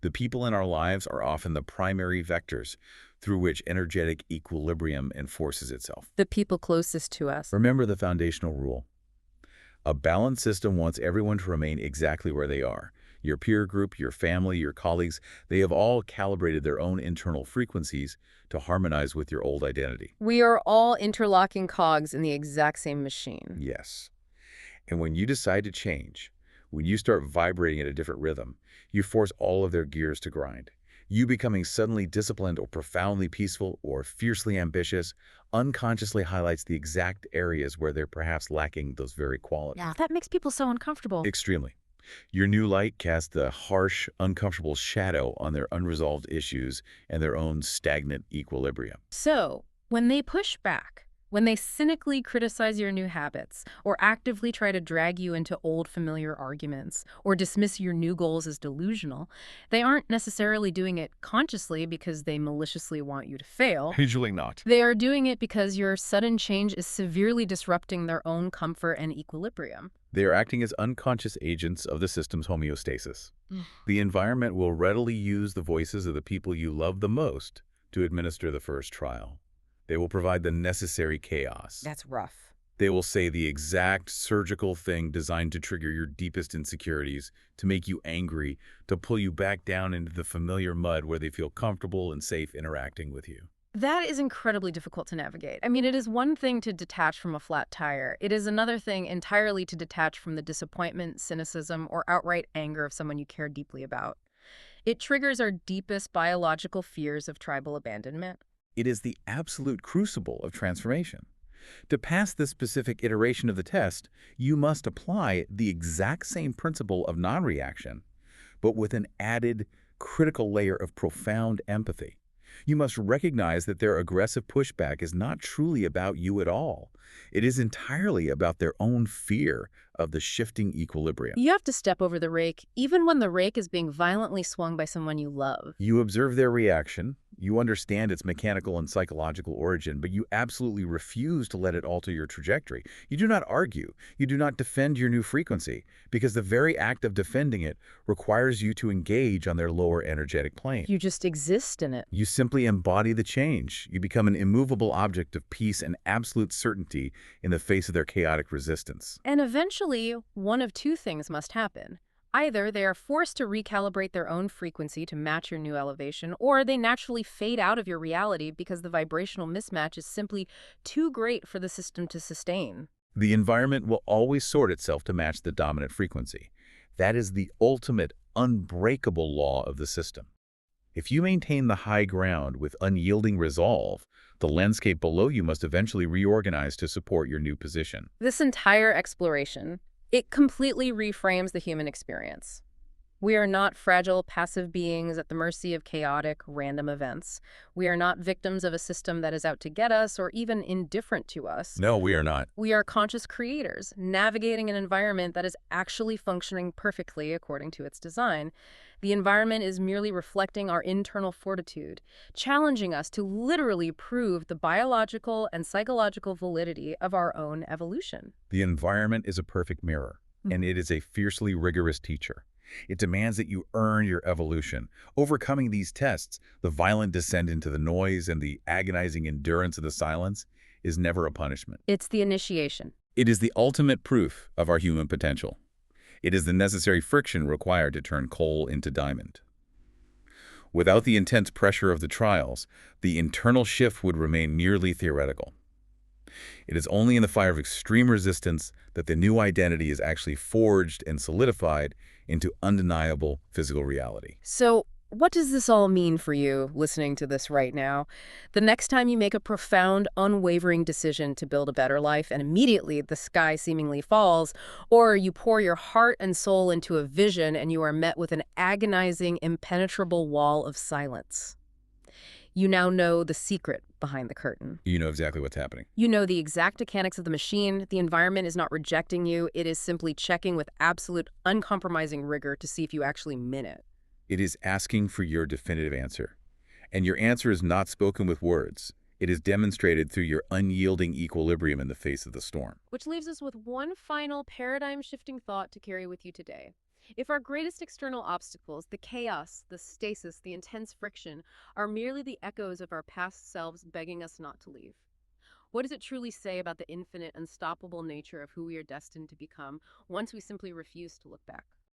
The people in our lives are often the primary vectors through which energetic equilibrium enforces itself. The people closest to us. Remember the foundational rule. A balanced system wants everyone to remain exactly where they are. Your peer group, your family, your colleagues, they have all calibrated their own internal frequencies to harmonize with your old identity. We are all interlocking cogs in the exact same machine. Yes. And when you decide to change, when you start vibrating at a different rhythm, you force all of their gears to grind. You becoming suddenly disciplined or profoundly peaceful or fiercely ambitious unconsciously highlights the exact areas where they're perhaps lacking those very qualities. Yeah, that makes people so uncomfortable. Extremely. Your new light casts a harsh, uncomfortable shadow on their unresolved issues and their own stagnant equilibrium. So, when they push back, when they cynically criticize your new habits, or actively try to drag you into old familiar arguments, or dismiss your new goals as delusional, they aren't necessarily doing it consciously because they maliciously want you to fail. Usually not. They are doing it because your sudden change is severely disrupting their own comfort and equilibrium. They are acting as unconscious agents of the system's homeostasis. The environment will readily use the voices of the people you love the most to administer the first trial. They will provide the necessary chaos. That's rough. They will say the exact surgical thing designed to trigger your deepest insecurities, to make you angry, to pull you back down into the familiar mud where they feel comfortable and safe interacting with you. That is incredibly difficult to navigate. I mean, it is one thing to detach from a flat tire. It is another thing entirely to detach from the disappointment, cynicism, or outright anger of someone you care deeply about. It triggers our deepest biological fears of tribal abandonment. It is the absolute crucible of transformation. To pass this specific iteration of the test, you must apply the exact same principle of non-reaction, but with an added critical layer of profound empathy. You must recognize that their aggressive pushback is not truly about you at all. It is entirely about their own fear of the shifting equilibrium. You have to step over the rake, even when the rake is being violently swung by someone you love. You observe their reaction, you understand its mechanical and psychological origin, but you absolutely refuse to let it alter your trajectory. You do not argue. You do not defend your new frequency, because the very act of defending it requires you to engage on their lower energetic plane. You just exist in it. You simply embody the change. You become an immovable object of peace and absolute certainty in the face of their chaotic resistance. And eventually, one of two things must happen. Either they are forced to recalibrate their own frequency to match your new elevation, or they naturally fade out of your reality because the vibrational mismatch is simply too great for the system to sustain. The environment will always sort itself to match the dominant frequency. That is the ultimate, unbreakable law of the system. If you maintain the high ground with unyielding resolve, the landscape below you must eventually reorganize to support your new position. This entire exploration, it completely reframes the human experience. We are not fragile, passive beings at the mercy of chaotic, random events. We are not victims of a system that is out to get us or even indifferent to us. No, we are not. We are conscious creators, navigating an environment that is actually functioning perfectly according to its design. The environment is merely reflecting our internal fortitude, challenging us to literally prove the biological and psychological validity of our own evolution. The environment is a perfect mirror, and it is a fiercely rigorous teacher. It demands that you earn your evolution. Overcoming these tests, the violent descent into the noise and the agonizing endurance of the silence, is never a punishment. It's the initiation. It is the ultimate proof of our human potential. It is the necessary friction required to turn coal into diamond. Without the intense pressure of the trials, the internal shift would remain merely theoretical. It is only in the fire of extreme resistance that the new identity is actually forged and solidified into undeniable physical reality. So, what does this all mean for you listening to this right now? The next time you make a profound, unwavering decision to build a better life and immediately the sky seemingly falls, or you pour your heart and soul into a vision and you are met with an agonizing, impenetrable wall of silence. You now know the secret behind the curtain. You know exactly what's happening. You know the exact mechanics of the machine. The environment is not rejecting you. It is simply checking with absolute, uncompromising rigor to see if you actually mean it. It is asking for your definitive answer. And your answer is not spoken with words. It is demonstrated through your unyielding equilibrium in the face of the storm. Which leaves us with one final paradigm-shifting thought to carry with you today. If our greatest external obstacles, the chaos, the stasis, the intense friction, are merely the echoes of our past selves begging us not to leave, what does it truly say about the infinite, unstoppable nature of who we are destined to become once we simply refuse to look back?